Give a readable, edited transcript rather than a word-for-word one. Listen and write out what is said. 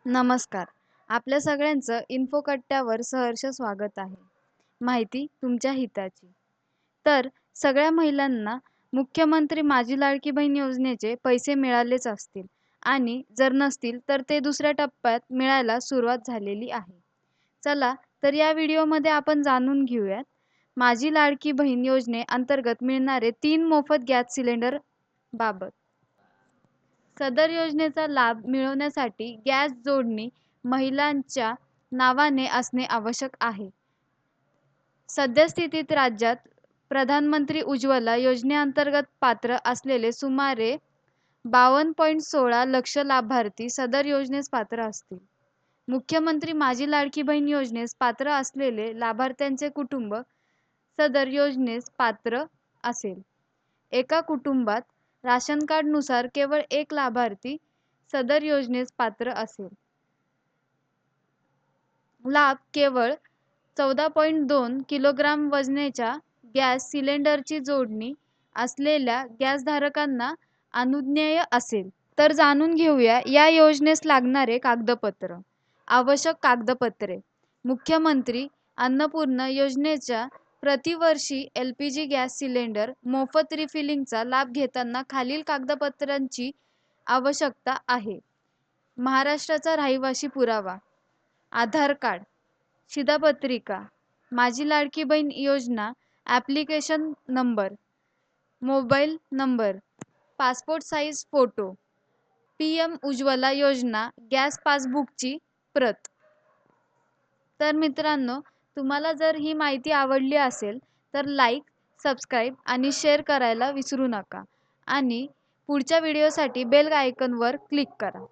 नमस्कार. आपल्या सगळ्यांचं इन्फोकट्ट्यावर सहर्ष स्वागत आहे. माहिती तुमच्या हिताची. तर सगळ्या महिलांना मुख्यमंत्री माझी लाडकी बहीण योजनेचे पैसे मिळालेच असतील आणि जर नसतील तर ते दुसऱ्या टप्प्यात मिळायला सुरुवात झालेली आहे. चला तर या व्हिडिओमध्ये आपण जाणून घेऊयात माझी लाडकी बहीण योजनेअंतर्गत मिळणारे 3 मोफत गॅस सिलेंडर बाबत. सदर योजनेचा लाभ मिळवण्यासाठी गॅस जोडणी महिलांच्या नावाने असणे आवश्यक आहे. सद्यस्थितीत राज्यात प्रधानमंत्री उज्ज्वला योजनेअंतर्गत पात्र असलेले सुमारे 52.16 लाख लाभार्थी सदर योजनेस पात्र असतील. मुख्यमंत्री माझी लाडकी बहीण योजनेस पात्र असलेले लाभार्थ्यांचे कुटुंब सदर योजनेस पात्र असेल. एका कुटुंबात राशन कार्डनुसार केवळ एक लाभार्थी सदर योजनेस पात्र असेल. लाभ केवळ 14.2 किलोग्राम वजनाच्या गॅस सिलेंडरची जोडणी असलेल्या गॅसधारकांना अनुज्ञेय असेल. तर जाणून घेऊया या योजनेस लागणारे कागदपत्र. आवश्यक कागदपत्रे. मुख्यमंत्री अन्नपूर्णा योजनेच्या प्रतिवर्षी LPG गॅस सिलेंडर मोफत रिफिलिंगचा लाभ घेताना खालील कागदपत्रांची आवश्यकता आहे. महाराष्ट्राचा रहिवासी पुरावा, आधार कार्ड, शिधापत्रिका, माझी लाडकी बहीण योजना application number, mobile number, passport size photo, PM Ujjwala योजना गॅस पासबुकची प्रत. तर मित्रांनो, तुम्हाला जर ही माहिती आवडली असेल तर लाईक, सबस्क्राईब आणि शेअर करायला विसरू नका आणि पुढच्या व्हिडिओसाठी बेल आयकॉनवर क्लिक करा.